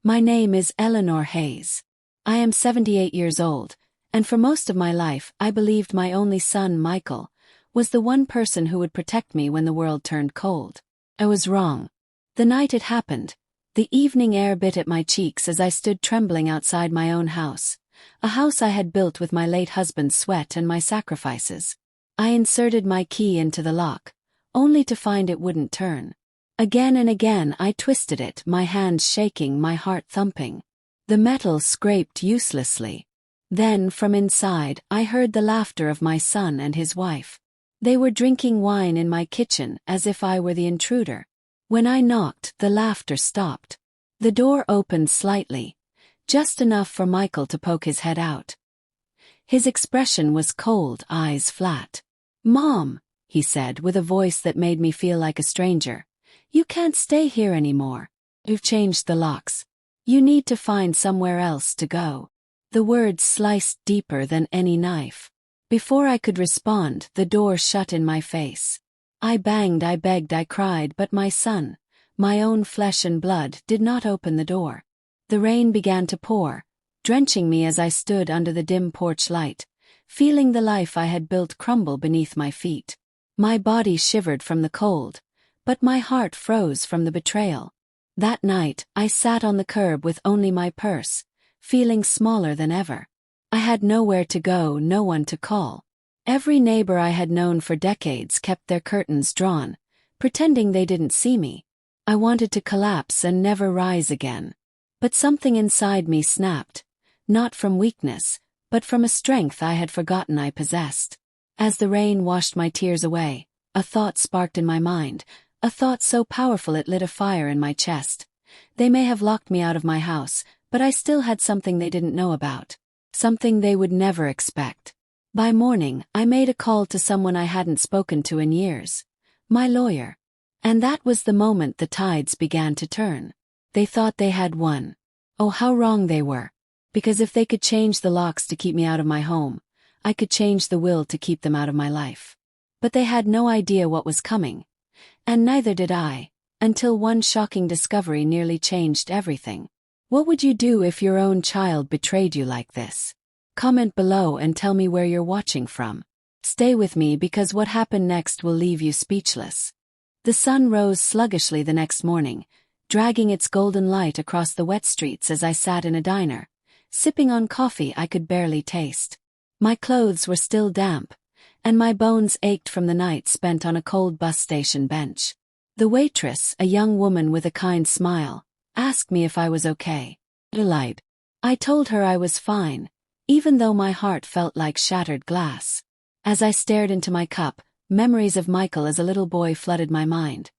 My name is Eleanor Hayes. I am 78 years old, and for most of my life I believed my only son, Michael, was the one person who would protect me when the world turned cold. I was wrong. The night it happened, the evening air bit at my cheeks as I stood trembling outside my own house, a house I had built with my late husband's sweat and my sacrifices. I inserted my key into the lock, only to find it wouldn't turn. Again and again I twisted it, my hands shaking, my heart thumping. The metal scraped uselessly. Then, from inside, I heard the laughter of my son and his wife. They were drinking wine in my kitchen as if I were the intruder. When I knocked, the laughter stopped. The door opened slightly, just enough for Michael to poke his head out. His expression was cold, eyes flat. "Mom," he said with a voice that made me feel like a stranger, "you can't stay here anymore. You've changed the locks. You need to find somewhere else to go." The words sliced deeper than any knife. Before I could respond, the door shut in my face. I banged, I begged, I cried, but my son, my own flesh and blood, did not open the door. The rain began to pour, drenching me as I stood under the dim porch light, feeling the life I had built crumble beneath my feet. My body shivered from the cold, but my heart froze from the betrayal. That night, I sat on the curb with only my purse, feeling smaller than ever. I had nowhere to go, no one to call. Every neighbor I had known for decades kept their curtains drawn, pretending they didn't see me. I wanted to collapse and never rise again. But something inside me snapped, not from weakness, but from a strength I had forgotten I possessed. As the rain washed my tears away, a thought sparked in my mind, a thought so powerful it lit a fire in my chest. They may have locked me out of my house, but I still had something they didn't know about. Something they would never expect. By morning, I made a call to someone I hadn't spoken to in years. My lawyer. And that was the moment the tides began to turn. They thought they had won. Oh, how wrong they were. Because if they could change the locks to keep me out of my home, I could change the will to keep them out of my life. But they had no idea what was coming. And neither did I, until one shocking discovery nearly changed everything. What would you do if your own child betrayed you like this? Comment below and tell me where you're watching from. Stay with me because what happened next will leave you speechless. The sun rose sluggishly the next morning, dragging its golden light across the wet streets as I sat in a diner, sipping on coffee I could barely taste. My clothes were still damp, and my bones ached from the night spent on a cold bus station bench. The waitress, a young woman with a kind smile, asked me if I was okay. Delight. I told her I was fine, even though my heart felt like shattered glass. As I stared into my cup, memories of Michael as a little boy flooded my mind.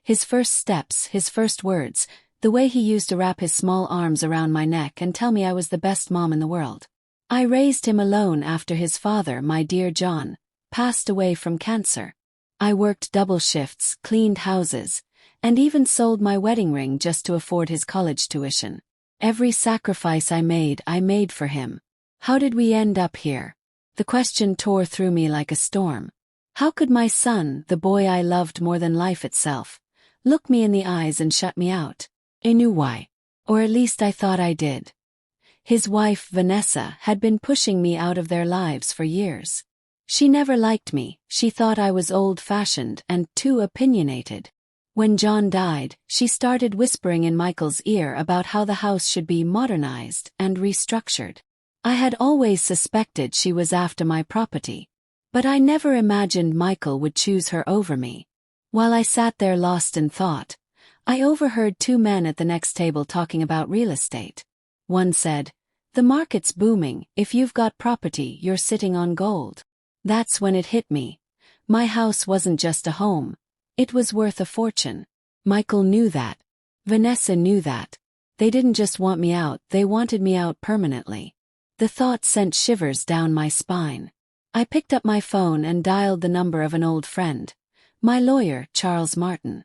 His first steps, his first words, the way he used to wrap his small arms around my neck and tell me I was the best mom in the world. I raised him alone after his father, my dear John, passed away from cancer. I worked double shifts, cleaned houses, and even sold my wedding ring just to afford his college tuition. Every sacrifice I made for him. How did we end up here? The question tore through me like a storm. How could my son, the boy I loved more than life itself, look me in the eyes and shut me out? I knew why. Or at least I thought I did. His wife, Vanessa, had been pushing me out of their lives for years. She never liked me, she thought I was old-fashioned and too opinionated. When John died, she started whispering in Michael's ear about how the house should be modernized and restructured. I had always suspected she was after my property, but I never imagined Michael would choose her over me. While I sat there lost in thought, I overheard two men at the next table talking about real estate. One said, "The market's booming, if you've got property, you're sitting on gold." That's when it hit me. My house wasn't just a home. It was worth a fortune. Michael knew that. Vanessa knew that. They didn't just want me out, they wanted me out permanently. The thought sent shivers down my spine. I picked up my phone and dialed the number of an old friend, my lawyer, Charles Martin.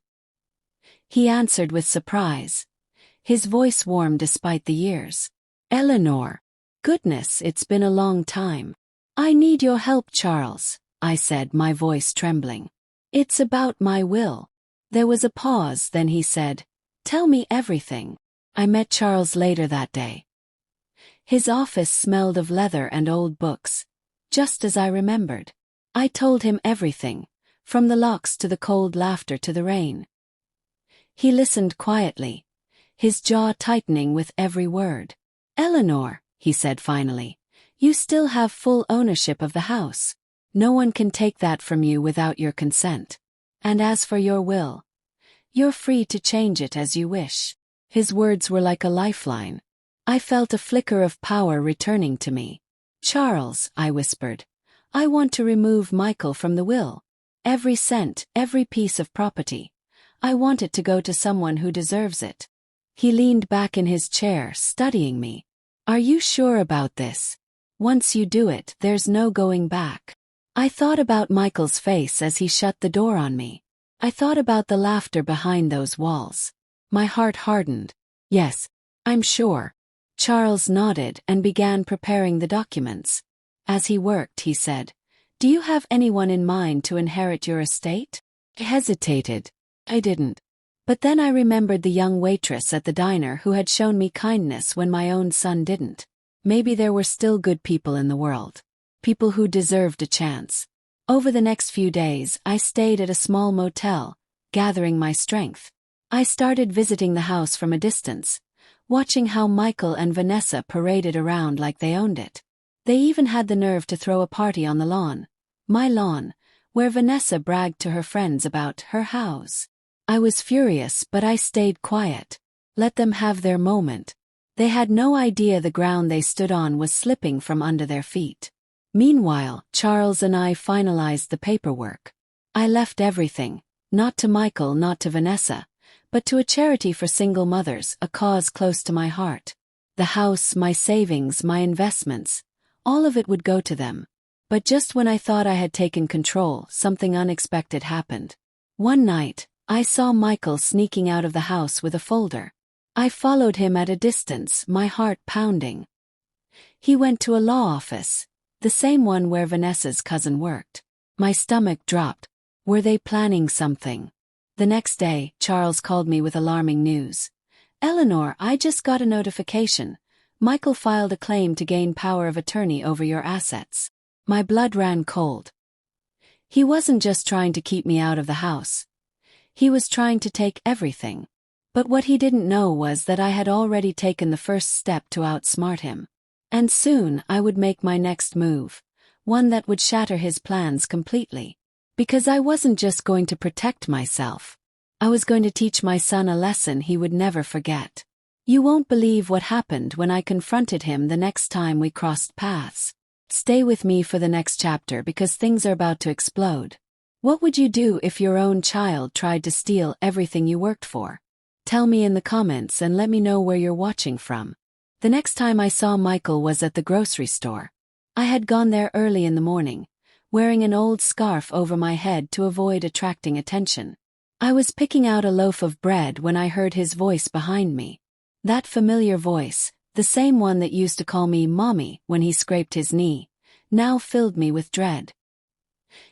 He answered with surprise. His voice warmed despite the years. "Eleanor. Goodness, it's been a long time. I need your help, Charles," I said, my voice trembling. "It's about my will." There was a pause, then he said, "Tell me everything." I met Charles later that day. His office smelled of leather and old books, just as I remembered. I told him everything, from the locks to the cold laughter to the rain. He listened quietly, his jaw tightening with every word. "Eleanor," he said finally, "you still have full ownership of the house. No one can take that from you without your consent. And as for your will, you're free to change it as you wish." His words were like a lifeline. I felt a flicker of power returning to me. "Charles," I whispered, "I want to remove Michael from the will. Every cent, every piece of property. I want it to go to someone who deserves it." He leaned back in his chair, studying me. "Are you sure about this? Once you do it, there's no going back." I thought about Michael's face as he shut the door on me. I thought about the laughter behind those walls. My heart hardened. "Yes, I'm sure." Charles nodded and began preparing the documents. As he worked, he said, "Do you have anyone in mind to inherit your estate?" I hesitated. I didn't. But then I remembered the young waitress at the diner who had shown me kindness when my own son didn't. Maybe there were still good people in the world. People who deserved a chance. Over the next few days, I stayed at a small motel, gathering my strength. I started visiting the house from a distance, watching how Michael and Vanessa paraded around like they owned it. They even had the nerve to throw a party on the lawn, my lawn, where Vanessa bragged to her friends about her house. I was furious, but I stayed quiet. Let them have their moment. They had no idea the ground they stood on was slipping from under their feet. Meanwhile, Charles and I finalized the paperwork. I left everything, not to Michael, not to Vanessa, but to a charity for single mothers, a cause close to my heart. The house, my savings, my investments, all of it would go to them. But just when I thought I had taken control, something unexpected happened. One night, I saw Michael sneaking out of the house with a folder. I followed him at a distance, my heart pounding. He went to a law office, the same one where Vanessa's cousin worked. My stomach dropped. Were they planning something? The next day, Charles called me with alarming news. "Eleanor, I just got a notification. Michael filed a claim to gain power of attorney over your assets." My blood ran cold. He wasn't just trying to keep me out of the house. He was trying to take everything. But what he didn't know was that I had already taken the first step to outsmart him. And soon I would make my next move, one that would shatter his plans completely. Because I wasn't just going to protect myself. I was going to teach my son a lesson he would never forget. You won't believe what happened when I confronted him the next time we crossed paths. Stay with me for the next chapter because things are about to explode. What would you do if your own child tried to steal everything you worked for? Tell me in the comments and let me know where you're watching from. The next time I saw Michael was at the grocery store. I had gone there early in the morning, wearing an old scarf over my head to avoid attracting attention. I was picking out a loaf of bread when I heard his voice behind me. That familiar voice, the same one that used to call me Mommy when he scraped his knee, now filled me with dread.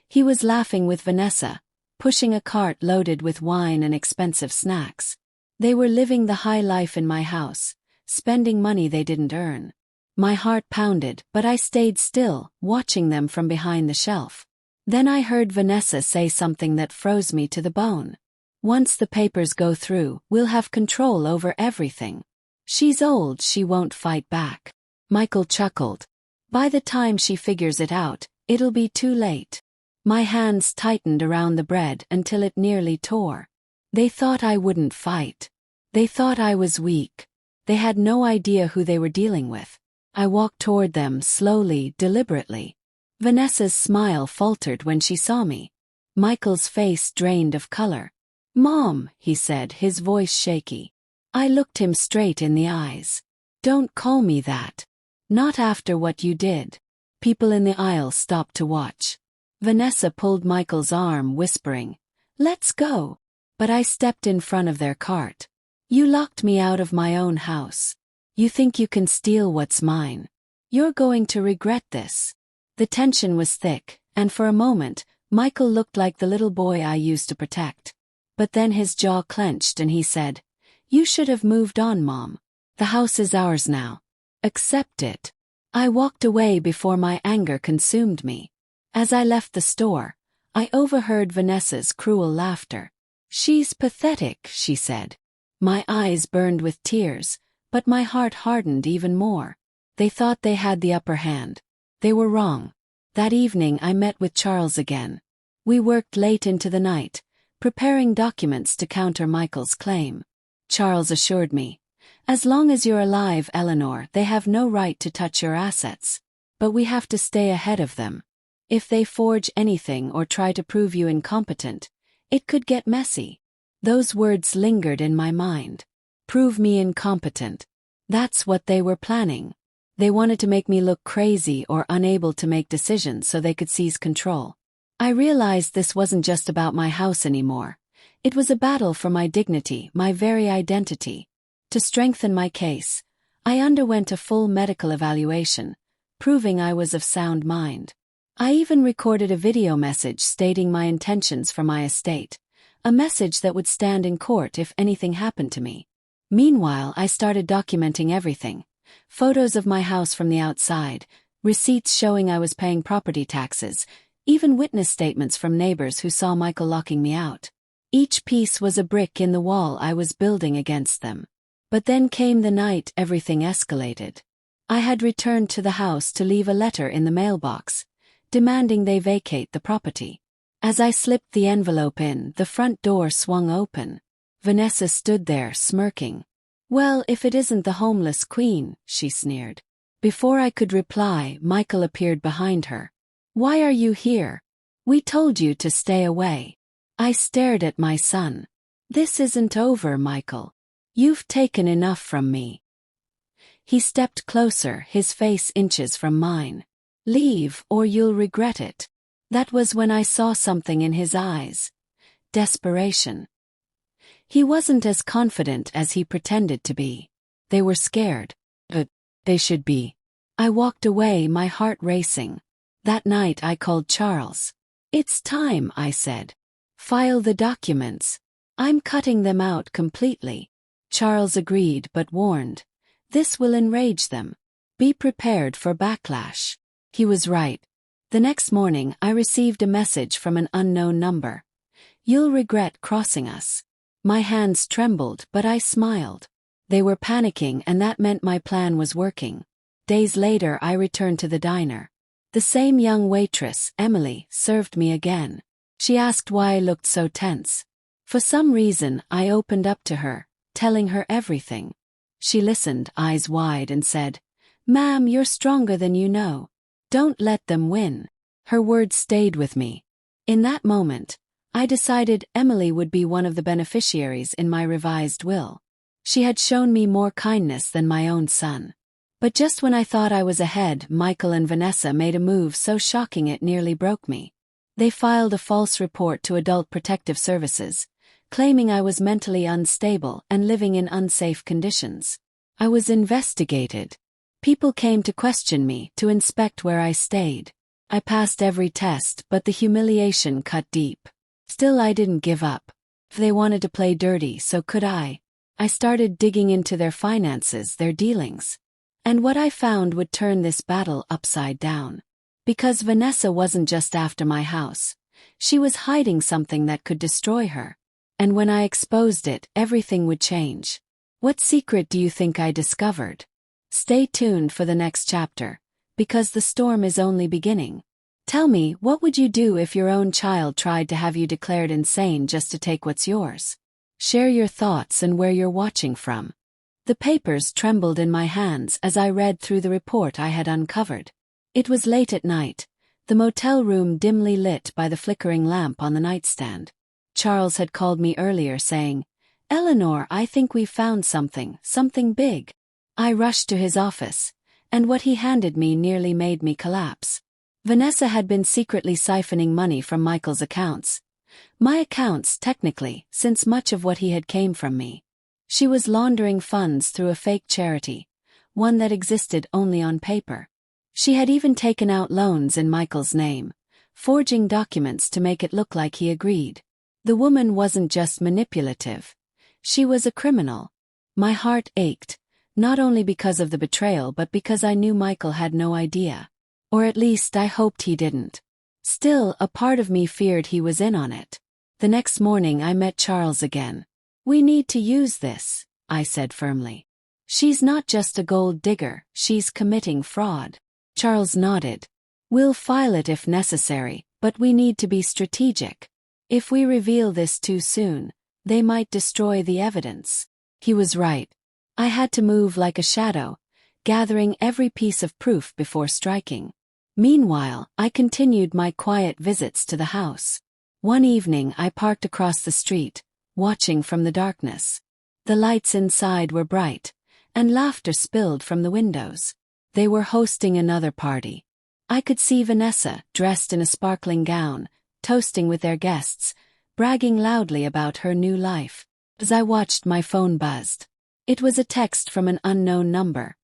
He was laughing with Vanessa, pushing a cart loaded with wine and expensive snacks. They were living the high life in my house, spending money they didn't earn. My heart pounded, but I stayed still, watching them from behind the shelf. Then I heard Vanessa say something that froze me to the bone. "Once the papers go through, we'll have control over everything. She's old, she won't fight back." Michael chuckled. "By the time she figures it out, it'll be too late." My hands tightened around the bread until it nearly tore. They thought I wouldn't fight. They thought I was weak. They had no idea who they were dealing with. I walked toward them slowly, deliberately. Vanessa's smile faltered when she saw me. Michael's face drained of color. "Mom," he said, his voice shaky. I looked him straight in the eyes. "Don't call me that. Not after what you did." People in the aisle stopped to watch. Vanessa pulled Michael's arm, whispering, "Let's go." But I stepped in front of their cart. "You locked me out of my own house. You think you can steal what's mine. You're going to regret this." The tension was thick, and for a moment, Michael looked like the little boy I used to protect. But then his jaw clenched and he said, You should have moved on, Mom. The house is ours now. Accept it. I walked away before my anger consumed me. As I left the store, I overheard Vanessa's cruel laughter. She's pathetic, she said. My eyes burned with tears, but my heart hardened even more. They thought they had the upper hand. They were wrong. That evening I met with Charles again. We worked late into the night, preparing documents to counter Michael's claim. Charles assured me, "As long as you're alive, Eleanor, they have no right to touch your assets. But we have to stay ahead of them. If they forge anything or try to prove you incompetent, it could get messy." Those words lingered in my mind. Prove me incompetent. That's what they were planning. They wanted to make me look crazy or unable to make decisions so they could seize control. I realized this wasn't just about my house anymore. It was a battle for my dignity, my very identity. To strengthen my case, I underwent a full medical evaluation, proving I was of sound mind. I even recorded a video message stating my intentions for my estate, a message that would stand in court if anything happened to me. Meanwhile, I started documenting everything. Photos of my house from the outside, receipts showing I was paying property taxes, even witness statements from neighbors who saw Michael locking me out. Each piece was a brick in the wall I was building against them. But then came the night everything escalated. I had returned to the house to leave a letter in the mailbox, demanding they vacate the property. As I slipped the envelope in, the front door swung open. Vanessa stood there, smirking. "Well, if it isn't the homeless queen," she sneered. Before I could reply, Michael appeared behind her. "Why are you here? We told you to stay away." I stared at my son. "This isn't over, Michael. You've taken enough from me." He stepped closer, his face inches from mine. "Leave, or you'll regret it." That was when I saw something in his eyes. Desperation. He wasn't as confident as he pretended to be. They were scared. But they should be. I walked away, my heart racing. That night I called Charles. "It's time," I said. "File the documents. I'm cutting them out completely." Charles agreed but warned. "This will enrage them. Be prepared for backlash." He was right. The next morning I received a message from an unknown number. "You'll regret crossing us." My hands trembled, but I smiled. They were panicking, and that meant my plan was working. Days later I returned to the diner. The same young waitress, Emily, served me again. She asked why I looked so tense. For some reason, I opened up to her, telling her everything. She listened, eyes wide, and said, "Ma'am, you're stronger than you know. Don't let them win." Her words stayed with me. In that moment, I decided Emily would be one of the beneficiaries in my revised will. She had shown me more kindness than my own son. But just when I thought I was ahead, Michael and Vanessa made a move so shocking it nearly broke me. They filed a false report to Adult Protective Services, claiming I was mentally unstable and living in unsafe conditions. I was investigated. People came to question me, to inspect where I stayed. I passed every test, but the humiliation cut deep. Still, I didn't give up. If they wanted to play dirty, so could I. I started digging into their finances, their dealings. And what I found would turn this battle upside down. Because Vanessa wasn't just after my house. She was hiding something that could destroy her. And when I exposed it, everything would change. What secret do you think I discovered? Stay tuned for the next chapter, because the storm is only beginning. Tell me, what would you do if your own child tried to have you declared insane just to take what's yours? Share your thoughts and where you're watching from. The papers trembled in my hands as I read through the report I had uncovered. It was late at night, the motel room dimly lit by the flickering lamp on the nightstand. Charles had called me earlier saying, "Eleanor, I think we've found something big." I rushed to his office, and what he handed me nearly made me collapse. Vanessa had been secretly siphoning money from Michael's accounts. My accounts, technically, since much of what he had came from me. She was laundering funds through a fake charity, one that existed only on paper. She had even taken out loans in Michael's name, forging documents to make it look like he agreed. The woman wasn't just manipulative. She was a criminal. My heart ached, not only because of the betrayal but because I knew Michael had no idea. Or at least I hoped he didn't. Still, a part of me feared he was in on it. The next morning I met Charles again. "We need to use this," I said firmly. "She's not just a gold digger, she's committing fraud." Charles nodded. "We'll file it if necessary, but we need to be strategic. If we reveal this too soon, they might destroy the evidence." He was right. I had to move like a shadow, gathering every piece of proof before striking. Meanwhile, I continued my quiet visits to the house. One evening I parked across the street, watching from the darkness. The lights inside were bright, and laughter spilled from the windows. They were hosting another party. I could see Vanessa, dressed in a sparkling gown, toasting with their guests, bragging loudly about her new life. As I watched, my phone buzzed. It was a text from an unknown number.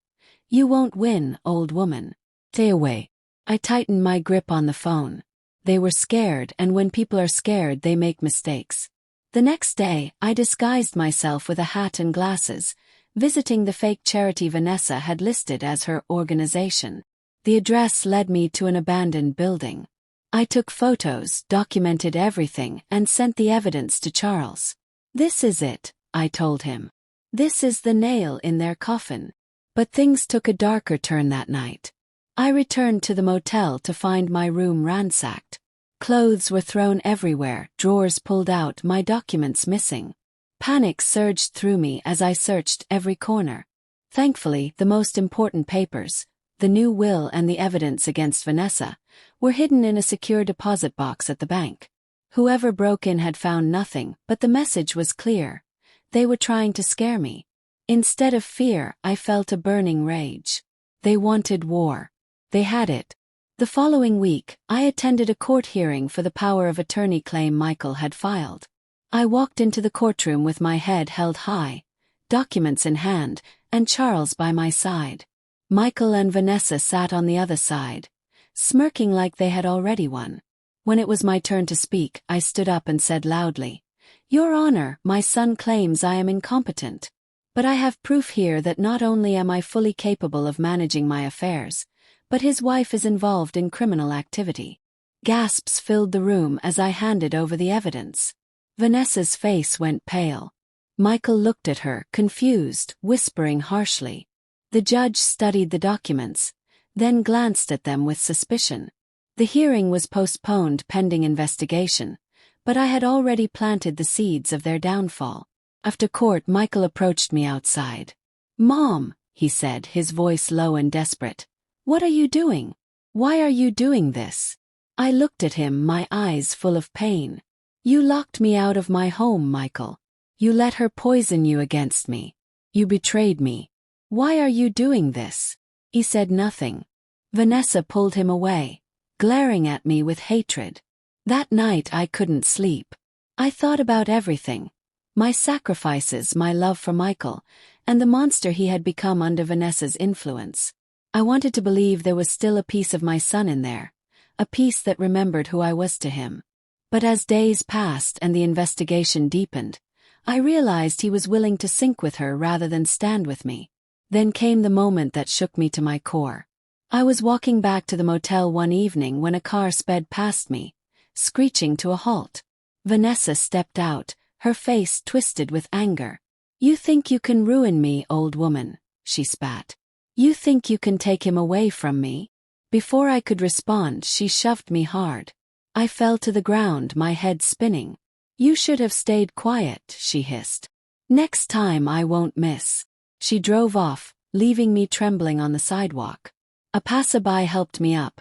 "You won't win, old woman. Stay away." I tightened my grip on the phone. They were scared, and when people are scared they make mistakes. The next day, I disguised myself with a hat and glasses, visiting the fake charity Vanessa had listed as her organization. The address led me to an abandoned building. I took photos, documented everything, and sent the evidence to Charles. "This is it," I told him. "This is the nail in their coffin." But things took a darker turn that night. I returned to the motel to find my room ransacked. Clothes were thrown everywhere, drawers pulled out, my documents missing. Panic surged through me as I searched every corner. Thankfully, the most important papers, the new will and the evidence against Vanessa, were hidden in a secure deposit box at the bank. Whoever broke in had found nothing, but the message was clear. They were trying to scare me. Instead of fear, I felt a burning rage. They wanted war. They had it. The following week, I attended a court hearing for the power of attorney claim Michael had filed. I walked into the courtroom with my head held high, documents in hand, and Charles by my side. Michael and Vanessa sat on the other side, smirking like they had already won. When it was my turn to speak, I stood up and said loudly, "Your Honor, my son claims I am incompetent. But I have proof here that not only am I fully capable of managing my affairs, but his wife is involved in criminal activity." Gasps filled the room as I handed over the evidence. Vanessa's face went pale. Michael looked at her, confused, whispering harshly. The judge studied the documents, then glanced at them with suspicion. The hearing was postponed pending investigation, but I had already planted the seeds of their downfall. After court, Michael approached me outside. "Mom," he said, his voice low and desperate. "What are you doing? Why are you doing this?" I looked at him, my eyes full of pain. "You locked me out of my home, Michael. You let her poison you against me. You betrayed me. Why are you doing this?" He said nothing. Vanessa pulled him away, glaring at me with hatred. That night I couldn't sleep. I thought about everything. My sacrifices, my love for Michael, and the monster he had become under Vanessa's influence. I wanted to believe there was still a piece of my son in there, a piece that remembered who I was to him. But as days passed and the investigation deepened, I realized he was willing to sink with her rather than stand with me. Then came the moment that shook me to my core. I was walking back to the motel one evening when a car sped past me, screeching to a halt. Vanessa stepped out, her face twisted with anger. "You think you can ruin me, old woman," she spat. "You think you can take him away from me?" Before I could respond, she shoved me hard. I fell to the ground, my head spinning. "You should have stayed quiet," she hissed. "Next time I won't miss." She drove off, leaving me trembling on the sidewalk. A passerby helped me up,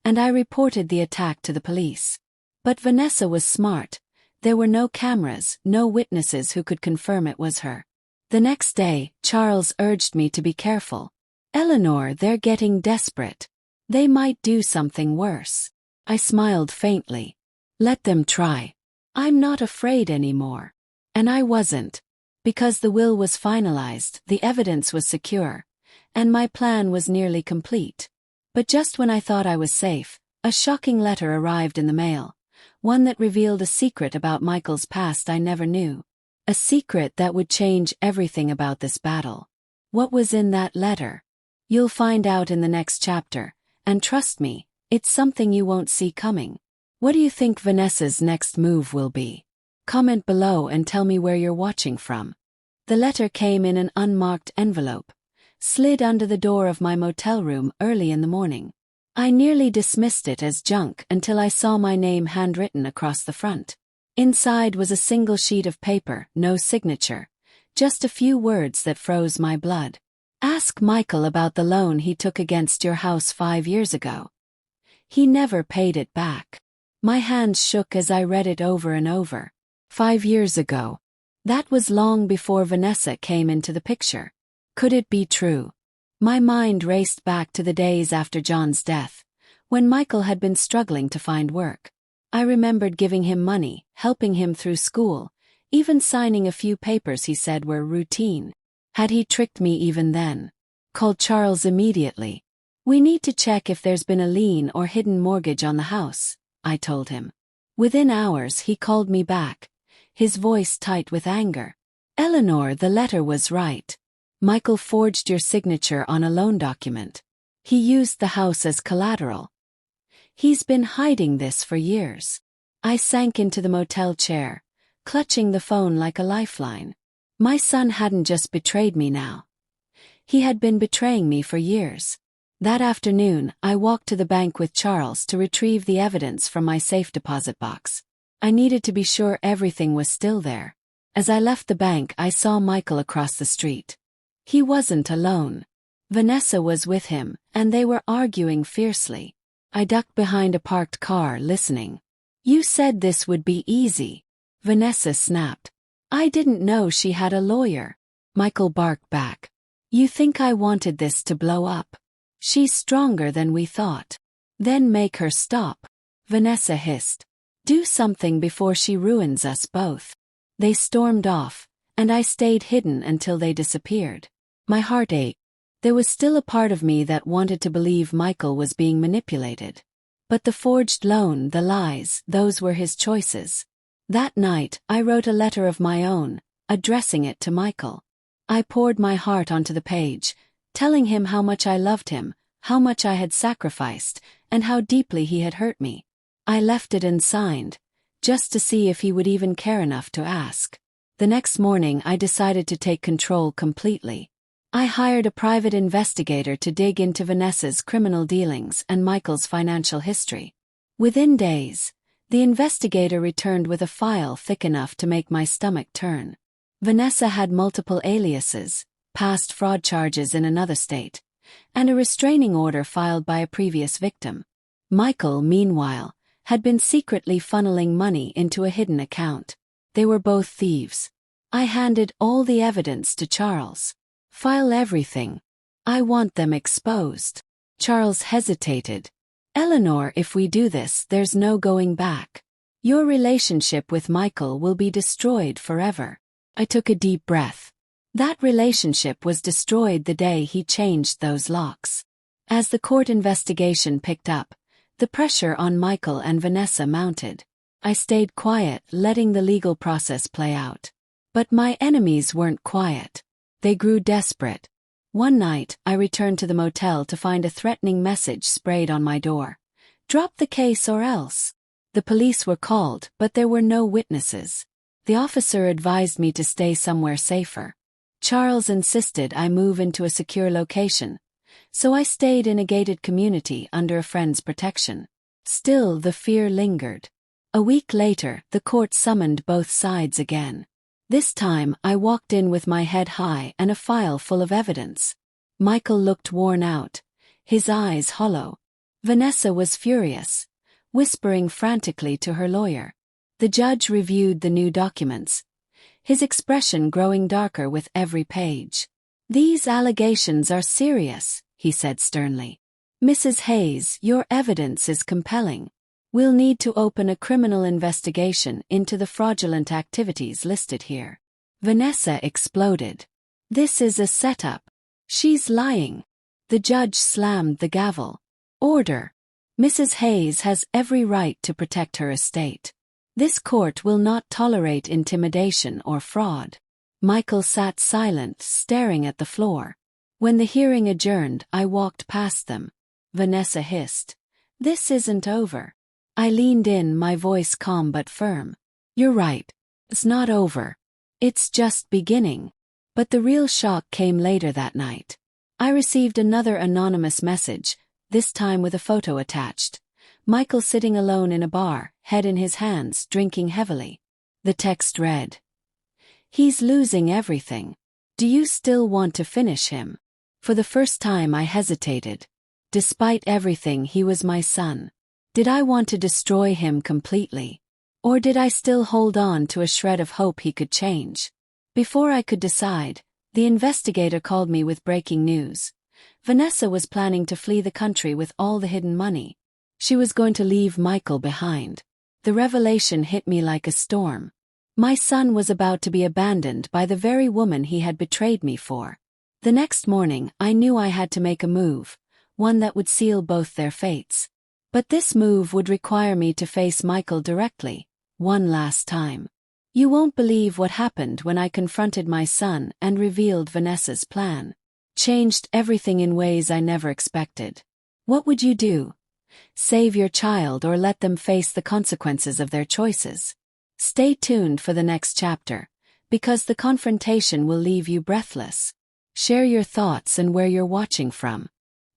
and I reported the attack to the police. But Vanessa was smart. There were no cameras, no witnesses who could confirm it was her. The next day, Charles urged me to be careful. "Eleanor, they're getting desperate. They might do something worse." I smiled faintly. "Let them try. I'm not afraid anymore." And I wasn't. Because the will was finalized, the evidence was secure, and my plan was nearly complete. But just when I thought I was safe, a shocking letter arrived in the mail, one that revealed a secret about Michael's past I never knew. A secret that would change everything about this battle. What was in that letter? You'll find out in the next chapter, and trust me, it's something you won't see coming. What do you think Vanessa's next move will be? Comment below and tell me where you're watching from. The letter came in an unmarked envelope, slid under the door of my motel room early in the morning. I nearly dismissed it as junk until I saw my name handwritten across the front. Inside was a single sheet of paper, no signature, just a few words that froze my blood. Ask Michael about the loan he took against your house 5 years ago. He never paid it back. My hands shook as I read it over and over. 5 years ago. That was long before Vanessa came into the picture. Could it be true? My mind raced back to the days after John's death, when Michael had been struggling to find work. I remembered giving him money, helping him through school, even signing a few papers he said were routine. Had he tricked me even then? Called Charles immediately. We need to check if there's been a lien or hidden mortgage on the house, I told him. Within hours he called me back, his voice tight with anger. Eleanor, the letter was right. Michael forged your signature on a loan document. He used the house as collateral. He's been hiding this for years. I sank into the motel chair, clutching the phone like a lifeline. My son hadn't just betrayed me now. He had been betraying me for years. That afternoon, I walked to the bank with Charles to retrieve the evidence from my safe deposit box. I needed to be sure everything was still there. As I left the bank, I saw Michael across the street. He wasn't alone. Vanessa was with him, and they were arguing fiercely. I ducked behind a parked car, listening. You said this would be easy. Vanessa snapped. I didn't know she had a lawyer. Michael barked back. You think I wanted this to blow up? She's stronger than we thought. Then make her stop. Vanessa hissed. Do something before she ruins us both. They stormed off, and I stayed hidden until they disappeared. My heart ached. There was still a part of me that wanted to believe Michael was being manipulated. But the forged loan, the lies, those were his choices. That night, I wrote a letter of my own, addressing it to Michael. I poured my heart onto the page, telling him how much I loved him, how much I had sacrificed, and how deeply he had hurt me. I left it unsigned, just to see if he would even care enough to ask. The next morning I decided to take control completely. I hired a private investigator to dig into Vanessa's criminal dealings and Michael's financial history. Within days, the investigator returned with a file thick enough to make my stomach turn. Vanessa had multiple aliases, past fraud charges in another state, and a restraining order filed by a previous victim. Michael, meanwhile, had been secretly funneling money into a hidden account. They were both thieves. I handed all the evidence to Charles. File everything. I want them exposed. Charles hesitated. Eleanor, if we do this, there's no going back. Your relationship with Michael will be destroyed forever. I took a deep breath. That relationship was destroyed the day he changed those locks. As the court investigation picked up, the pressure on Michael and Vanessa mounted. I stayed quiet, letting the legal process play out. But my enemies weren't quiet. They grew desperate. One night, I returned to the motel to find a threatening message sprayed on my door. Drop the case or else. The police were called, but there were no witnesses. The officer advised me to stay somewhere safer. Charles insisted I move into a secure location, so I stayed in a gated community under a friend's protection. Still, the fear lingered. A week later, the court summoned both sides again. This time, I walked in with my head high and a file full of evidence. Michael looked worn out, his eyes hollow. Vanessa was furious, whispering frantically to her lawyer. The judge reviewed the new documents, his expression growing darker with every page. These allegations are serious, he said sternly. Mrs. Hayes, your evidence is compelling. We'll need to open a criminal investigation into the fraudulent activities listed here. Vanessa exploded. This is a setup. She's lying. The judge slammed the gavel. Order. Mrs. Hayes has every right to protect her estate. This court will not tolerate intimidation or fraud. Michael sat silent, staring at the floor. When the hearing adjourned, I walked past them. Vanessa hissed, "This isn't over." I leaned in, my voice calm but firm. "You're right. It's not over. It's just beginning." But the real shock came later that night. I received another anonymous message, this time with a photo attached. Michael sitting alone in a bar, head in his hands, drinking heavily. The text read, "He's losing everything. Do you still want to finish him?" For the first time I hesitated. Despite everything, he was my son. Did I want to destroy him completely? Or did I still hold on to a shred of hope he could change? Before I could decide, the investigator called me with breaking news. Vanessa was planning to flee the country with all the hidden money. She was going to leave Michael behind. The revelation hit me like a storm. My son was about to be abandoned by the very woman he had betrayed me for. The next morning, I knew I had to make a move, one that would seal both their fates. But this move would require me to face Michael directly, one last time. You won't believe what happened when I confronted my son and revealed Vanessa's plan. Changed everything in ways I never expected. What would you do? Save your child or let them face the consequences of their choices? Stay tuned for the next chapter, because the confrontation will leave you breathless. Share your thoughts and where you're watching from.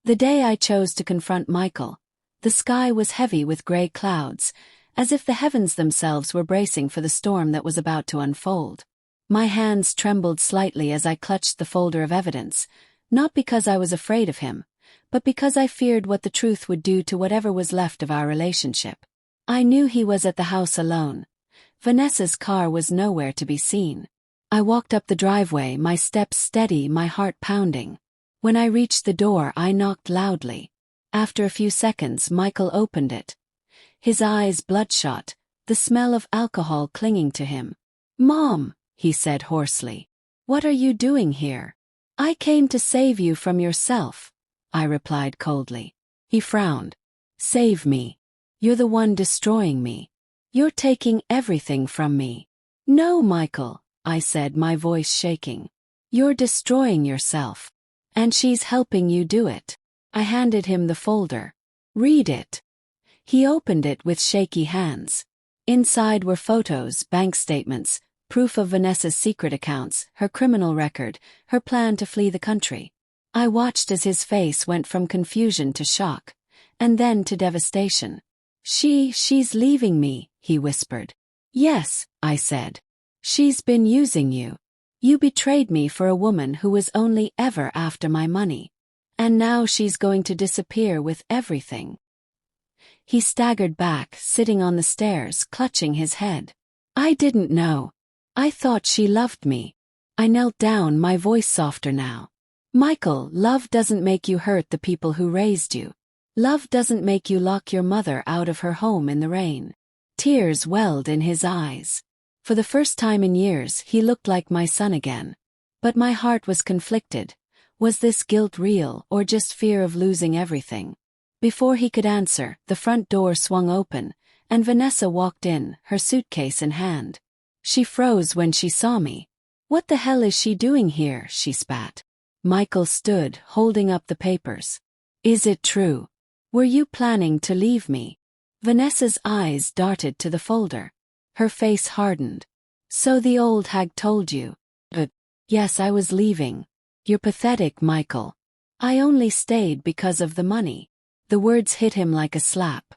The day I chose to confront Michael, the sky was heavy with gray clouds, as if the heavens themselves were bracing for the storm that was about to unfold. My hands trembled slightly as I clutched the folder of evidence, not because I was afraid of him, but because I feared what the truth would do to whatever was left of our relationship. I knew he was at the house alone. Vanessa's car was nowhere to be seen. I walked up the driveway, my steps steady, my heart pounding. When I reached the door, I knocked loudly. After a few seconds, Michael opened it. His eyes bloodshot, the smell of alcohol clinging to him. "Mom," he said hoarsely, "what are you doing here?" "I came to save you from yourself," I replied coldly. He frowned. "Save me? You're the one destroying me. You're taking everything from me." "No, Michael," I said, my voice shaking. "You're destroying yourself. And she's helping you do it." I handed him the folder. "Read it." He opened it with shaky hands. Inside were photos, bank statements, proof of Vanessa's secret accounts, her criminal record, her plan to flee the country. I watched as his face went from confusion to shock, and then to devastation. She's leaving me," he whispered. "Yes," I said. "She's been using you. You betrayed me for a woman who was only ever after my money. And now she's going to disappear with everything." He staggered back, sitting on the stairs, clutching his head. "I didn't know. I thought she loved me." I knelt down, my voice softer now. "Michael, love doesn't make you hurt the people who raised you. Love doesn't make you lock your mother out of her home in the rain." Tears welled in his eyes. For the first time in years, he looked like my son again. But my heart was conflicted. Was this guilt real, or just fear of losing everything? Before he could answer, the front door swung open, and Vanessa walked in, her suitcase in hand. She froze when she saw me. "What the hell is she doing here?" she spat. Michael stood, holding up the papers. "Is it true? Were you planning to leave me?" Vanessa's eyes darted to the folder. Her face hardened. "So the old hag told you?" Yes, I was leaving." "You're pathetic, Michael." "I only stayed because of the money." The words hit him like a slap.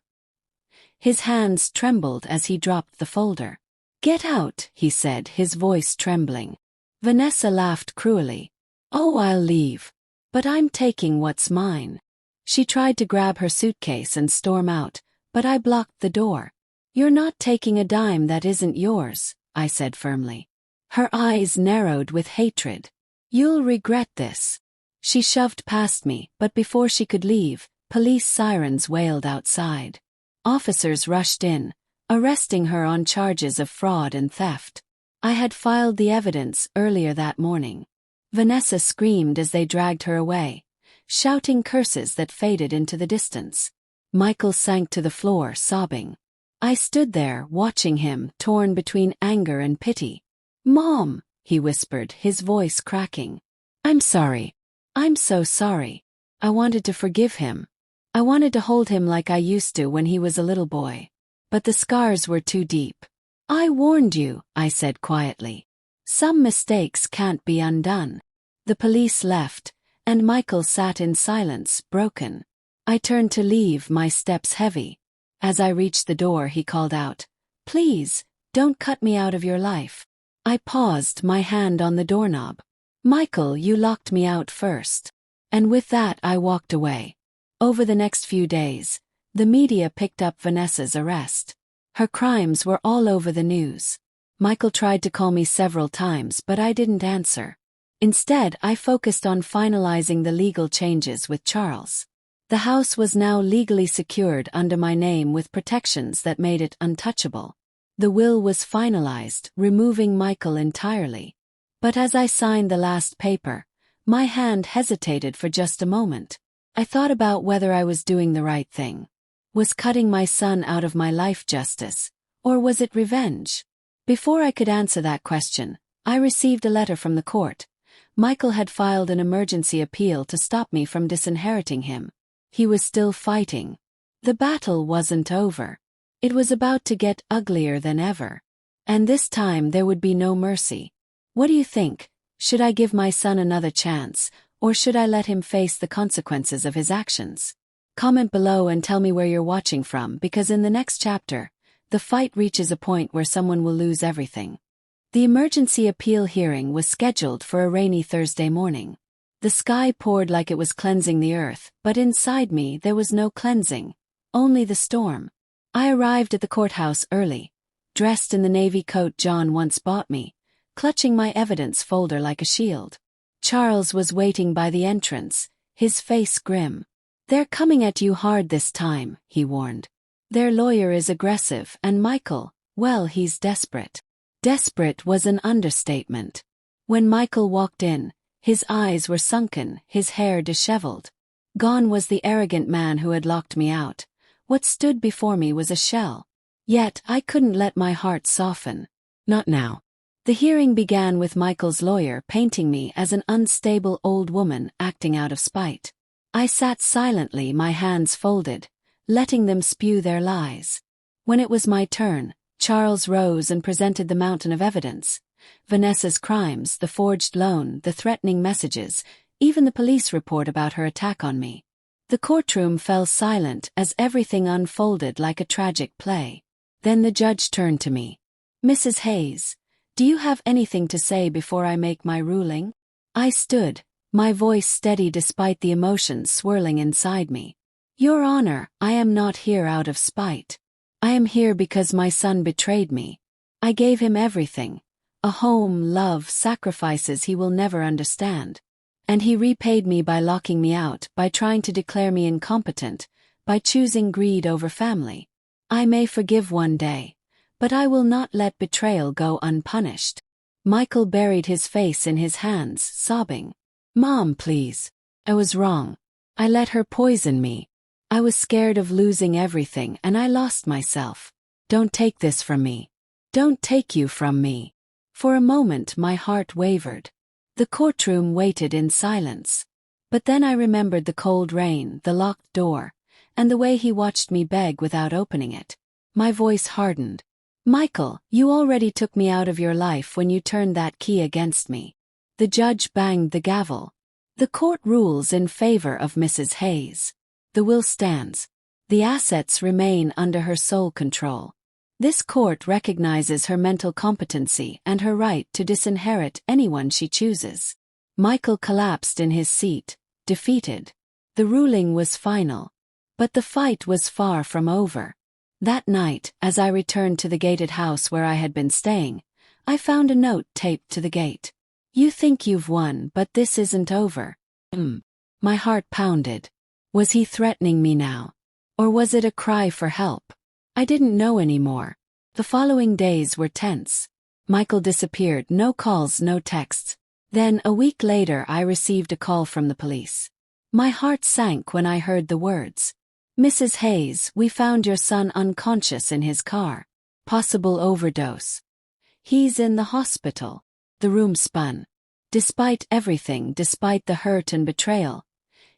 His hands trembled as he dropped the folder. "Get out," he said, his voice trembling. Vanessa laughed cruelly. "Oh, I'll leave. But I'm taking what's mine." She tried to grab her suitcase and storm out, but I blocked the door. "You're not taking a dime that isn't yours," I said firmly. Her eyes narrowed with hatred. "You'll regret this." She shoved past me, but before she could leave, police sirens wailed outside. Officers rushed in, arresting her on charges of fraud and theft. I had filed the evidence earlier that morning. Vanessa screamed as they dragged her away, shouting curses that faded into the distance. Michael sank to the floor, sobbing. I stood there, watching him, torn between anger and pity. "Mom," he whispered, his voice cracking. "I'm sorry. I'm so sorry." I wanted to forgive him. I wanted to hold him like I used to when he was a little boy. But the scars were too deep. "I warned you," I said quietly. "Some mistakes can't be undone." The police left, and Michael sat in silence, broken. I turned to leave, my steps heavy. As I reached the door, he called out, "Please, don't cut me out of your life." I paused, my hand on the doorknob. "Michael, you locked me out first." And with that I walked away. Over the next few days, the media picked up Vanessa's arrest. Her crimes were all over the news. Michael tried to call me several times, but I didn't answer. Instead, I focused on finalizing the legal changes with Charles. The house was now legally secured under my name with protections that made it untouchable. The will was finalized, removing Michael entirely. But as I signed the last paper, my hand hesitated for just a moment. I thought about whether I was doing the right thing. Was cutting my son out of my life justice, or was it revenge? Before I could answer that question, I received a letter from the court. Michael had filed an emergency appeal to stop me from disinheriting him. He was still fighting. The battle wasn't over. It was about to get uglier than ever. And this time there would be no mercy. What do you think? Should I give my son another chance, or should I let him face the consequences of his actions? Comment below and tell me where you're watching from, because in the next chapter, the fight reaches a point where someone will lose everything. The emergency appeal hearing was scheduled for a rainy Thursday morning. The sky poured like it was cleansing the earth, but inside me there was no cleansing, only the storm. I arrived at the courthouse early, dressed in the navy coat John once bought me, clutching my evidence folder like a shield. Charles was waiting by the entrance, his face grim. "They're coming at you hard this time," he warned. "Their lawyer is aggressive, and Michael, well, he's desperate." Desperate was an understatement. When Michael walked in, his eyes were sunken, his hair disheveled. Gone was the arrogant man who had locked me out. What stood before me was a shell. Yet I couldn't let my heart soften. Not now. The hearing began with Michael's lawyer painting me as an unstable old woman acting out of spite. I sat silently, my hands folded, letting them spew their lies. When it was my turn, Charles rose and presented the mountain of evidence. Vanessa's crimes, the forged loan, the threatening messages, even the police report about her attack on me. The courtroom fell silent as everything unfolded like a tragic play. Then the judge turned to me. "Mrs. Hayes, do you have anything to say before I make my ruling?" I stood, my voice steady despite the emotions swirling inside me. "Your Honor, I am not here out of spite. I am here because my son betrayed me. I gave him everything. A home, love, sacrifices he will never understand. And he repaid me by locking me out, by trying to declare me incompetent, by choosing greed over family. I may forgive one day, but I will not let betrayal go unpunished." Michael buried his face in his hands, sobbing. "Mom, please. I was wrong. I let her poison me. I was scared of losing everything and I lost myself. Don't take this from me. Don't take you from me." For a moment my heart wavered. The courtroom waited in silence. But then I remembered the cold rain, the locked door, and the way he watched me beg without opening it. My voice hardened. "Michael, you already took me out of your life when you turned that key against me." The judge banged the gavel. "The court rules in favor of Mrs. Hayes. The will stands. The assets remain under her sole control. This court recognizes her mental competency and her right to disinherit anyone she chooses." Michael collapsed in his seat, defeated. The ruling was final. But the fight was far from over. That night, as I returned to the gated house where I had been staying, I found a note taped to the gate. "You think you've won, but this isn't over." My heart pounded. Was he threatening me now? Or was it a cry for help? I didn't know anymore. The following days were tense. Michael disappeared, no calls, no texts. Then, a week later, I received a call from the police. My heart sank when I heard the words. "Mrs. Hayes, we found your son unconscious in his car. Possible overdose. He's in the hospital." The room spun. Despite everything, despite the hurt and betrayal,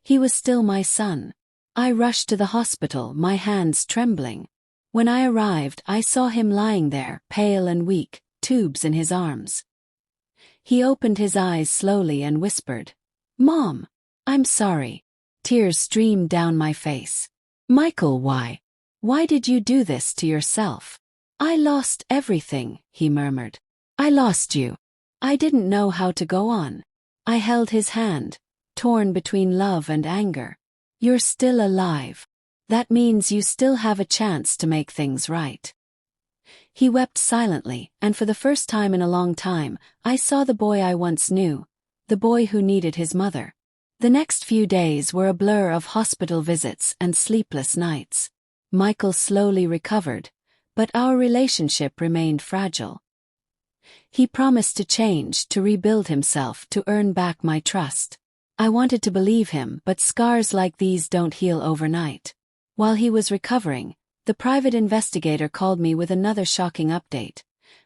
he was still my son. I rushed to the hospital, my hands trembling. When I arrived, I saw him lying there, pale and weak, tubes in his arms. He opened his eyes slowly and whispered, "Mom, I'm sorry." Tears streamed down my face. "Michael, why? Why did you do this to yourself?" "I lost everything," he murmured. "I lost you. I didn't know how to go on." I held his hand, torn between love and anger. "You're still alive. That means you still have a chance to make things right." He wept silently, and for the first time in a long time, I saw the boy I once knew, the boy who needed his mother. The next few days were a blur of hospital visits and sleepless nights. Michael slowly recovered, but our relationship remained fragile. He promised to change, to rebuild himself, to earn back my trust. I wanted to believe him, but scars like these don't heal overnight. While he was recovering, the private investigator called me with another shocking update.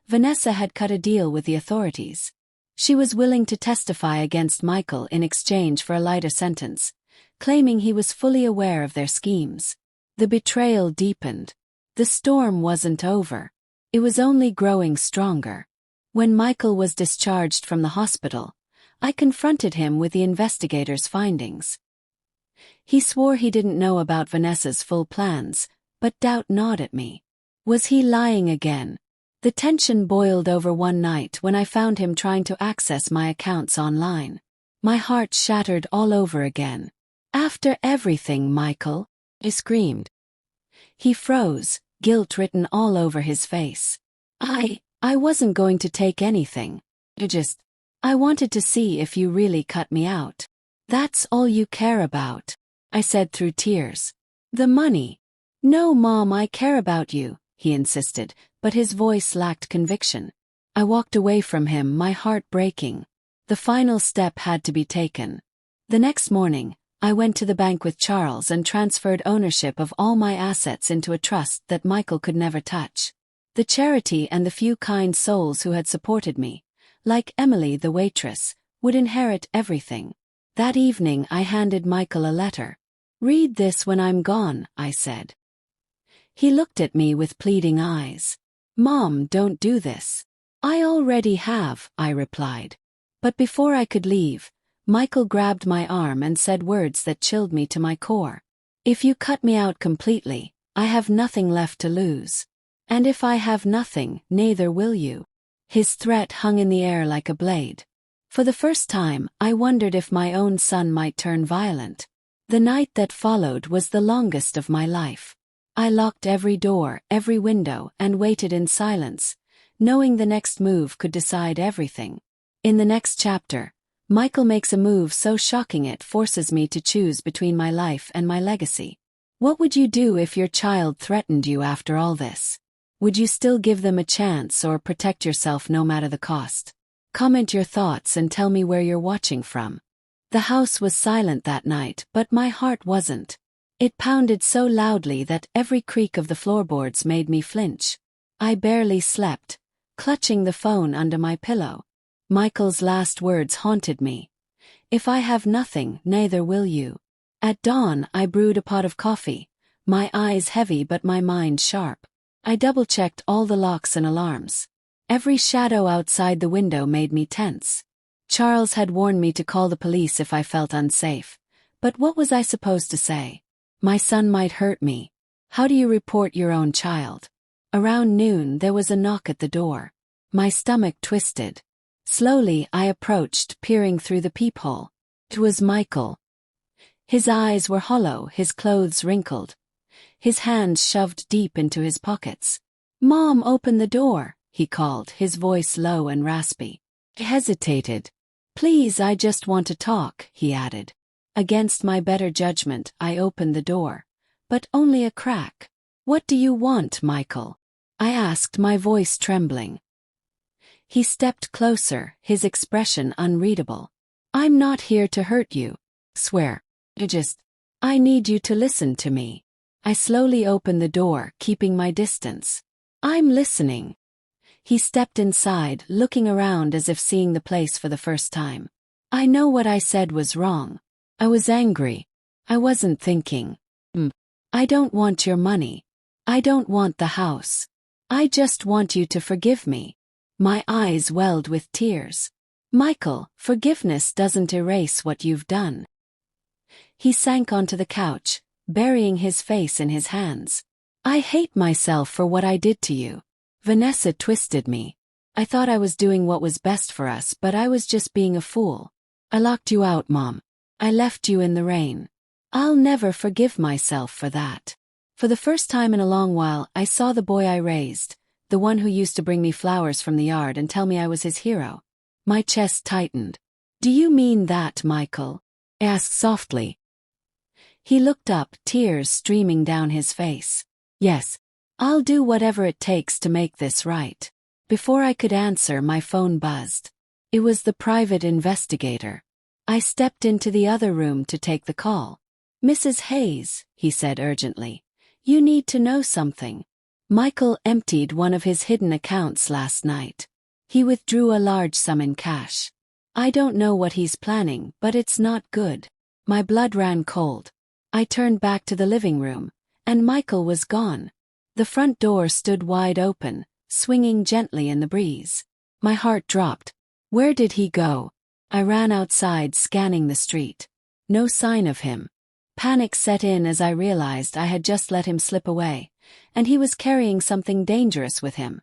Vanessa had cut a deal with the authorities. She was willing to testify against Michael in exchange for a lighter sentence, claiming he was fully aware of their schemes. The betrayal deepened. The storm wasn't over. It was only growing stronger. When Michael was discharged from the hospital, I confronted him with the investigators' findings. He swore he didn't know about Vanessa's full plans, but doubt gnawed at me. Was he lying again? The tension boiled over one night when I found him trying to access my accounts online. My heart shattered all over again. "After everything, Michael?" I screamed. He froze, guilt written all over his face. I wasn't going to take anything. I wanted to see if you really cut me out. "That's all you care about," I said through tears. "The money." "No, Mom, I care about you," he insisted, but his voice lacked conviction. I walked away from him, my heart breaking. The final step had to be taken. The next morning, I went to the bank with Charles and transferred ownership of all my assets into a trust that Michael could never touch. The charity and the few kind souls who had supported me, like Emily the waitress, would inherit everything. That evening I handed Michael a letter. "Read this when I'm gone," I said. He looked at me with pleading eyes. "Mom, don't do this." "I already have," I replied. But before I could leave, Michael grabbed my arm and said words that chilled me to my core. "If you cut me out completely, I have nothing left to lose. And if I have nothing, neither will you." His threat hung in the air like a blade. For the first time, I wondered if my own son might turn violent. The night that followed was the longest of my life. I locked every door, every window, and waited in silence, knowing the next move could decide everything. In the next chapter, Michael makes a move so shocking it forces me to choose between my life and my legacy. What would you do if your child threatened you after all this? Would you still give them a chance or protect yourself no matter the cost? Comment your thoughts and tell me where you're watching from. The house was silent that night, but my heart wasn't. It pounded so loudly that every creak of the floorboards made me flinch. I barely slept, clutching the phone under my pillow. Michael's last words haunted me. "If I have nothing, neither will you." At dawn, I brewed a pot of coffee, my eyes heavy but my mind sharp. I double-checked all the locks and alarms. Every shadow outside the window made me tense. Charles had warned me to call the police if I felt unsafe. But what was I supposed to say? My son might hurt me. How do you report your own child? Around noon there was a knock at the door. My stomach twisted. Slowly I approached, peering through the peephole. It was Michael. His eyes were hollow, his clothes wrinkled, his hands shoved deep into his pockets. "Mom, open the door," he called, his voice low and raspy. I hesitated. "Please, I just want to talk," he added. Against my better judgment, I opened the door. But only a crack. "What do you want, Michael?" I asked, my voice trembling. He stepped closer, his expression unreadable. "I'm not here to hurt you. Swear. I need you to listen to me." I slowly opened the door, keeping my distance. "I'm listening." He stepped inside, looking around as if seeing the place for the first time. "I know what I said was wrong. I was angry. I wasn't thinking. I don't want your money. I don't want the house. I just want you to forgive me." My eyes welled with tears. "Michael, forgiveness doesn't erase what you've done." He sank onto the couch, burying his face in his hands. "I hate myself for what I did to you. Vanessa twisted me. I thought I was doing what was best for us, but I was just being a fool. I locked you out, Mom. I left you in the rain. I'll never forgive myself for that." For the first time in a long while, I saw the boy I raised, the one who used to bring me flowers from the yard and tell me I was his hero. My chest tightened. "Do you mean that, Michael?" I asked softly. He looked up, tears streaming down his face. "Yes. I'll do whatever it takes to make this right." Before I could answer, my phone buzzed. It was the private investigator. I stepped into the other room to take the call. "Mrs. Hayes," he said urgently, "you need to know something. Michael emptied one of his hidden accounts last night. He withdrew a large sum in cash. I don't know what he's planning, but it's not good." My blood ran cold. I turned back to the living room, and Michael was gone. The front door stood wide open, swinging gently in the breeze. My heart dropped. Where did he go? I ran outside, scanning the street. No sign of him. Panic set in as I realized I had just let him slip away, and he was carrying something dangerous with him.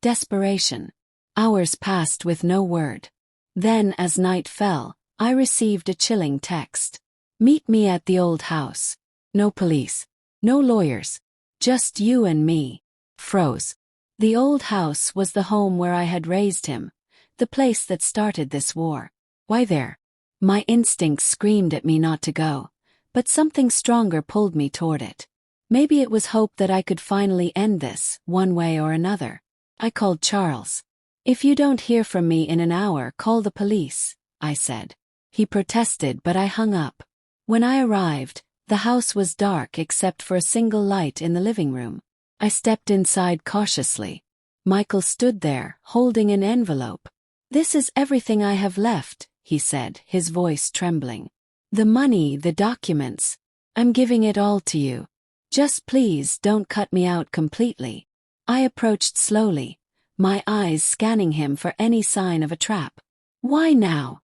Desperation. Hours passed with no word. Then, as night fell, I received a chilling text. "Meet me at the old house. No police. No lawyers. Just you and me." Froze. The old house was the home where I had raised him, the place that started this war. Why there? My instincts screamed at me not to go, but something stronger pulled me toward it. Maybe it was hope that I could finally end this, one way or another. I called Charles. "If you don't hear from me in an hour, call the police," I said. He protested, but I hung up. When I arrived, the house was dark except for a single light in the living room. I stepped inside cautiously. Michael stood there, holding an envelope. "This is everything I have left," he said, his voice trembling. "The money, the documents. I'm giving it all to you. Just please don't cut me out completely." I approached slowly, my eyes scanning him for any sign of a trap. "Why now?"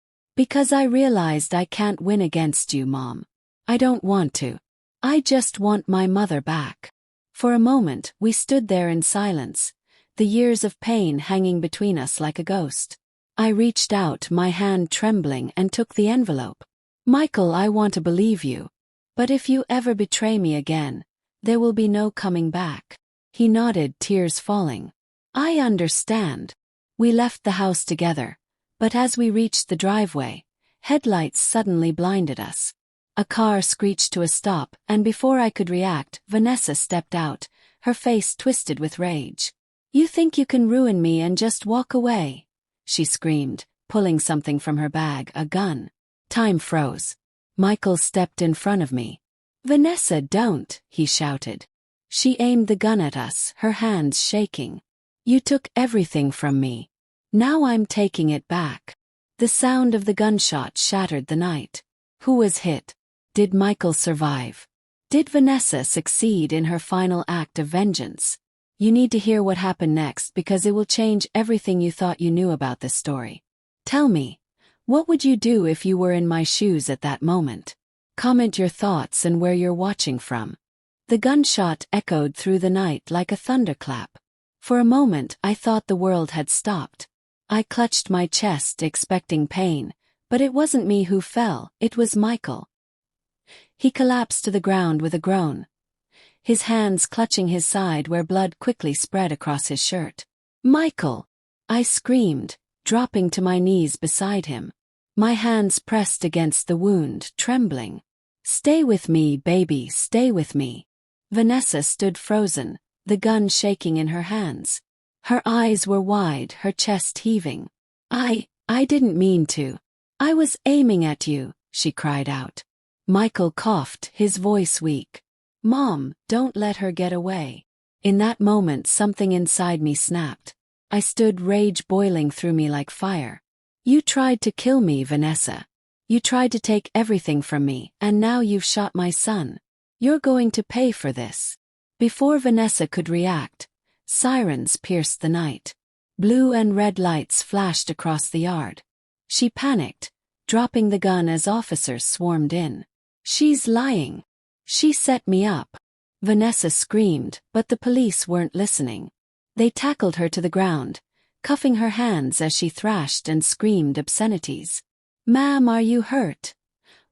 "Because I realized I can't win against you, Mom. I don't want to. I just want my mother back." For a moment, we stood there in silence, the years of pain hanging between us like a ghost. I reached out, my hand trembling, and took the envelope. "Michael, I want to believe you. But if you ever betray me again, there will be no coming back." He nodded, tears falling. "I understand." We left the house together, but as we reached the driveway, headlights suddenly blinded us. A car screeched to a stop, and before I could react, Vanessa stepped out, her face twisted with rage. "You think you can ruin me and just walk away?" she screamed, pulling something from her bag, a gun. Time froze. Michael stepped in front of me. "Vanessa, don't," he shouted. She aimed the gun at us, her hands shaking. "You took everything from me. Now I'm taking it back." The sound of the gunshot shattered the night. Who was hit? Did Michael survive? Did Vanessa succeed in her final act of vengeance? You need to hear what happened next because it will change everything you thought you knew about this story. Tell me, what would you do if you were in my shoes at that moment? Comment your thoughts and where you're watching from. The gunshot echoed through the night like a thunderclap. For a moment, I thought the world had stopped. I clutched my chest, expecting pain, but it wasn't me who fell, it was Michael. He collapsed to the ground with a groan, his hands clutching his side where blood quickly spread across his shirt. "Michael!" I screamed, dropping to my knees beside him. My hands pressed against the wound, trembling. "Stay with me, baby, stay with me." Vanessa stood frozen, the gun shaking in her hands. Her eyes were wide, her chest heaving. I didn't mean to. I was aiming at you," she cried out. Michael coughed, his voice weak. "Mom, don't let her get away." In that moment, something inside me snapped. I stood, rage boiling through me like fire. "You tried to kill me, Vanessa. You tried to take everything from me, and now you've shot my son. You're going to pay for this." Before Vanessa could react, sirens pierced the night. Blue and red lights flashed across the yard. She panicked, dropping the gun as officers swarmed in. "She's lying. She set me up." Vanessa screamed, but the police weren't listening. They tackled her to the ground, cuffing her hands as she thrashed and screamed obscenities. "Ma'am, are you hurt?"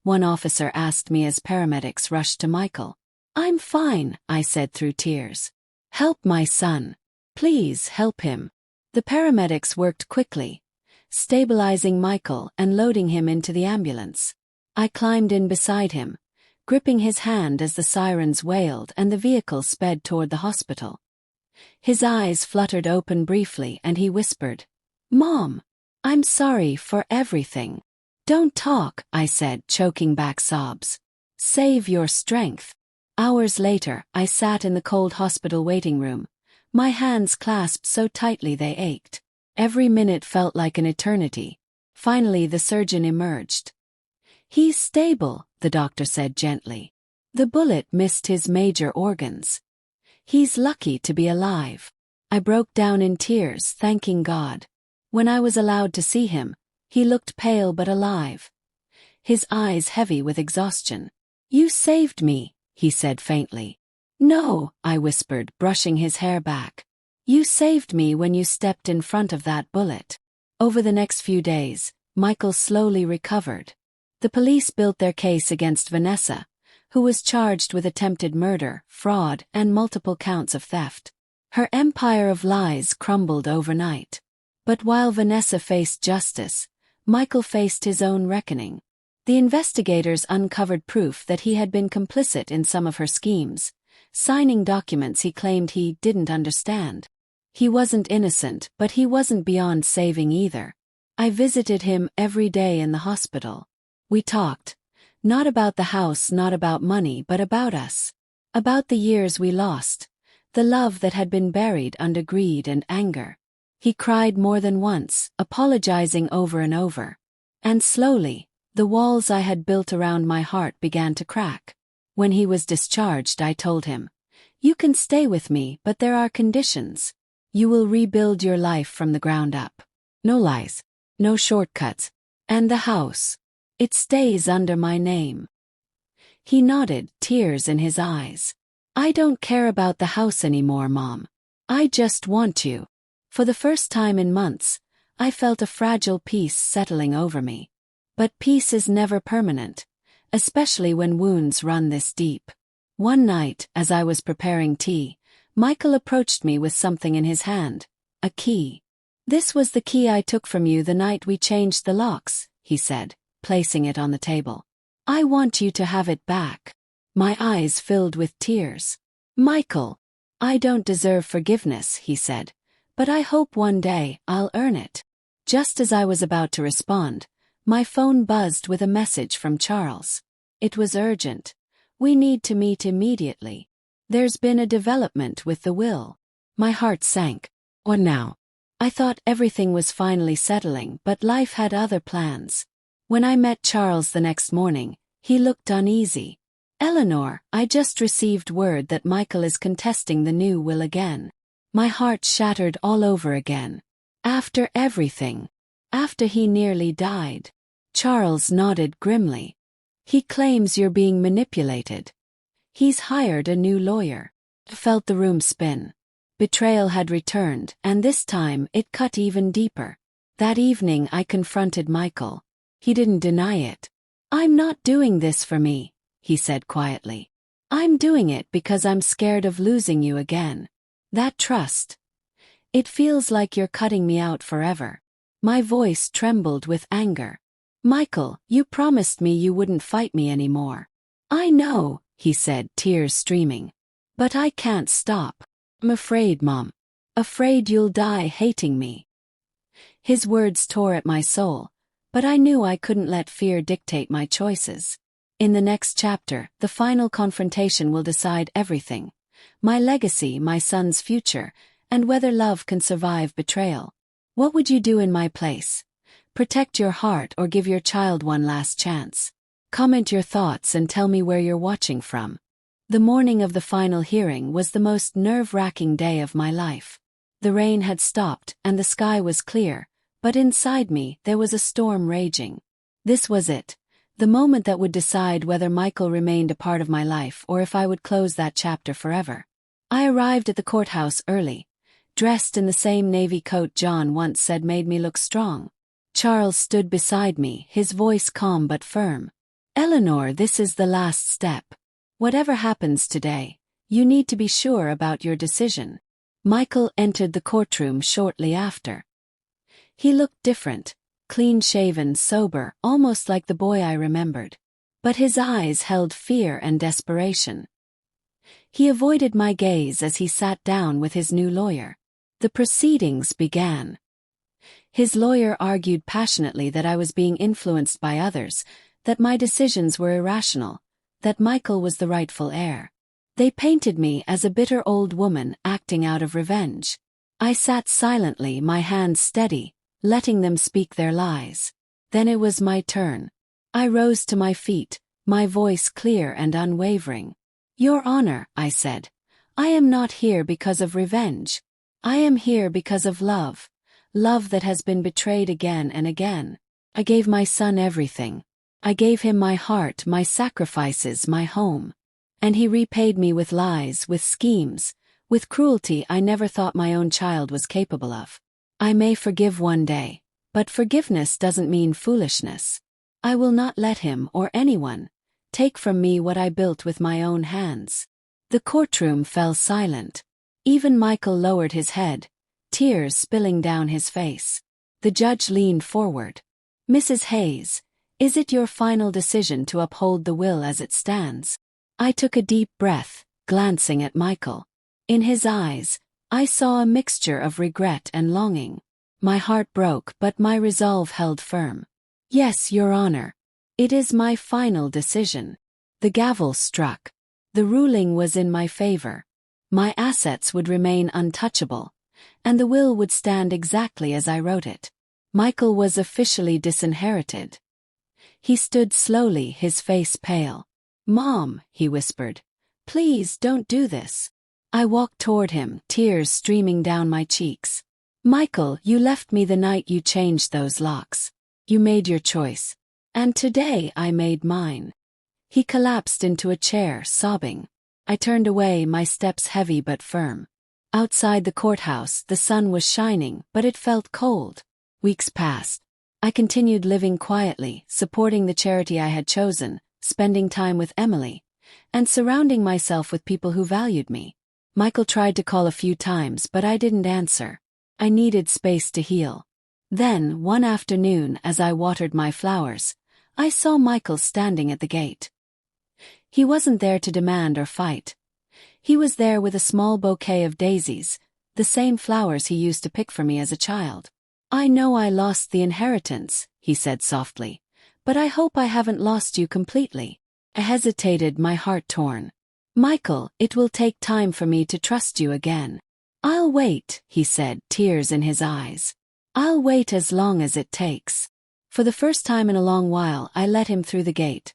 one officer asked me as paramedics rushed to Michael. "I'm fine," I said through tears. "Help my son. Please help him." The paramedics worked quickly, stabilizing Michael and loading him into the ambulance. I climbed in beside him, gripping his hand as the sirens wailed and the vehicle sped toward the hospital. His eyes fluttered open briefly and he whispered, "Mom, I'm sorry for everything." "Don't talk," I said, choking back sobs. "Save your strength." Hours later, I sat in the cold hospital waiting room, my hands clasped so tightly they ached. Every minute felt like an eternity. Finally, the surgeon emerged. "He's stable," the doctor said gently. "The bullet missed his major organs. He's lucky to be alive." I broke down in tears, thanking God. When I was allowed to see him, he looked pale but alive, his eyes heavy with exhaustion. "You saved me," he said faintly. "No," I whispered, brushing his hair back. "You saved me when you stepped in front of that bullet." Over the next few days, Michael slowly recovered. The police built their case against Vanessa, who was charged with attempted murder, fraud, and multiple counts of theft. Her empire of lies crumbled overnight. But while Vanessa faced justice, Michael faced his own reckoning. The investigators uncovered proof that he had been complicit in some of her schemes, signing documents he claimed he didn't understand. He wasn't innocent, but he wasn't beyond saving either. I visited him every day in the hospital. We talked, not about the house, not about money, but about us. About the years we lost, the love that had been buried under greed and anger. He cried more than once, apologizing over and over. And slowly, the walls I had built around my heart began to crack. When he was discharged, I told him, "You can stay with me, but there are conditions. You will rebuild your life from the ground up. No lies, no shortcuts. And the house, it stays under my name." He nodded, tears in his eyes. "I don't care about the house anymore, Mom. I just want you." For the first time in months, I felt a fragile peace settling over me. But peace is never permanent, especially when wounds run this deep. One night, as I was preparing tea, Michael approached me with something in his hand, a key. "This was the key I took from you the night we changed the locks," he said, placing it on the table. "I want you to have it back." My eyes filled with tears. "Michael, I don't deserve forgiveness," he said, "but I hope one day I'll earn it." Just as I was about to respond, my phone buzzed with a message from Charles. It was urgent. "We need to meet immediately. There's been a development with the will." My heart sank. What now? I thought everything was finally settling, but life had other plans. When I met Charles the next morning, he looked uneasy. "Eleanor, I just received word that Michael is contesting the new will again." My heart shattered all over again. "After everything. After he nearly died." Charles nodded grimly. "He claims you're being manipulated. He's hired a new lawyer." I felt the room spin. Betrayal had returned, and this time it cut even deeper. That evening I confronted Michael. He didn't deny it. "I'm not doing this for me," he said quietly. "I'm doing it because I'm scared of losing you again. That trust. It feels like you're cutting me out forever." My voice trembled with anger. "Michael, you promised me you wouldn't fight me anymore." "I know," he said, tears streaming. "But I can't stop. I'm afraid, Mom. Afraid you'll die hating me." His words tore at my soul, but I knew I couldn't let fear dictate my choices. In the next chapter, the final confrontation will decide everything. My legacy, my son's future, and whether love can survive betrayal. What would you do in my place? Protect your heart or give your child one last chance? Comment your thoughts and tell me where you're watching from. The morning of the final hearing was the most nerve-wracking day of my life. The rain had stopped and the sky was clear, but inside me there was a storm raging. This was it, the moment that would decide whether Michael remained a part of my life or if I would close that chapter forever. I arrived at the courthouse early, dressed in the same navy coat John once said made me look strong. Charles stood beside me, his voice calm but firm. Eleanor, this is the last step. Whatever happens today, you need to be sure about your decision. Michael entered the courtroom shortly after. He looked different, clean-shaven, sober, almost like the boy I remembered. But his eyes held fear and desperation. He avoided my gaze as he sat down with his new lawyer. The proceedings began. His lawyer argued passionately that I was being influenced by others, that my decisions were irrational, that Michael was the rightful heir. They painted me as a bitter old woman acting out of revenge. I sat silently, my hands steady, letting them speak their lies. Then it was my turn. I rose to my feet, my voice clear and unwavering. Your Honor, I said, I am not here because of revenge. I am here because of love. Love that has been betrayed again and again. I gave my son everything. I gave him my heart, my sacrifices, my home. And he repaid me with lies, with schemes, with cruelty I never thought my own child was capable of. I may forgive one day, but forgiveness doesn't mean foolishness. I will not let him or anyone take from me what I built with my own hands. The courtroom fell silent. Even Michael lowered his head, tears spilling down his face. The judge leaned forward. Mrs. Hayes, is it your final decision to uphold the will as it stands? I took a deep breath, glancing at Michael. In his eyes, I saw a mixture of regret and longing. My heart broke, but my resolve held firm. Yes, Your Honor. It is my final decision. The gavel struck. The ruling was in my favor. My assets would remain untouchable, and the will would stand exactly as I wrote it. Michael was officially disinherited. He stood slowly, his face pale. Mom, he whispered, please don't do this. I walked toward him, tears streaming down my cheeks. Michael, you left me the night you changed those locks. You made your choice. And today I made mine. He collapsed into a chair, sobbing. I turned away, my steps heavy but firm. Outside the courthouse, the sun was shining, but it felt cold. Weeks passed. I continued living quietly, supporting the charity I had chosen, spending time with Emily, and surrounding myself with people who valued me. Michael tried to call a few times, but I didn't answer. I needed space to heal. Then, one afternoon, as I watered my flowers, I saw Michael standing at the gate. He wasn't there to demand or fight. He was there with a small bouquet of daisies, the same flowers he used to pick for me as a child. I know I lost the inheritance, he said softly, but I hope I haven't lost you completely. I hesitated, my heart torn. Michael, it will take time for me to trust you again. I'll wait, he said, tears in his eyes. I'll wait as long as it takes. For the first time in a long while, I let him through the gate.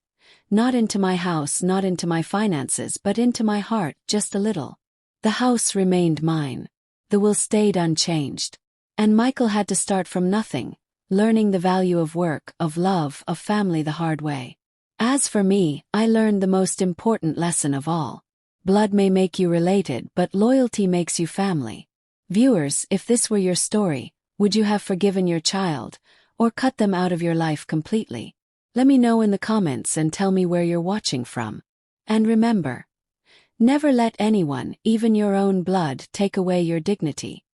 Not into my house, not into my finances, but into my heart, just a little. The house remained mine. The will stayed unchanged. And Michael had to start from nothing, learning the value of work, of love, of family the hard way. As for me, I learned the most important lesson of all. Blood may make you related, but loyalty makes you family. Viewers, if this were your story, would you have forgiven your child, or cut them out of your life completely? Let me know in the comments and tell me where you're watching from. And remember, never let anyone, even your own blood, take away your dignity.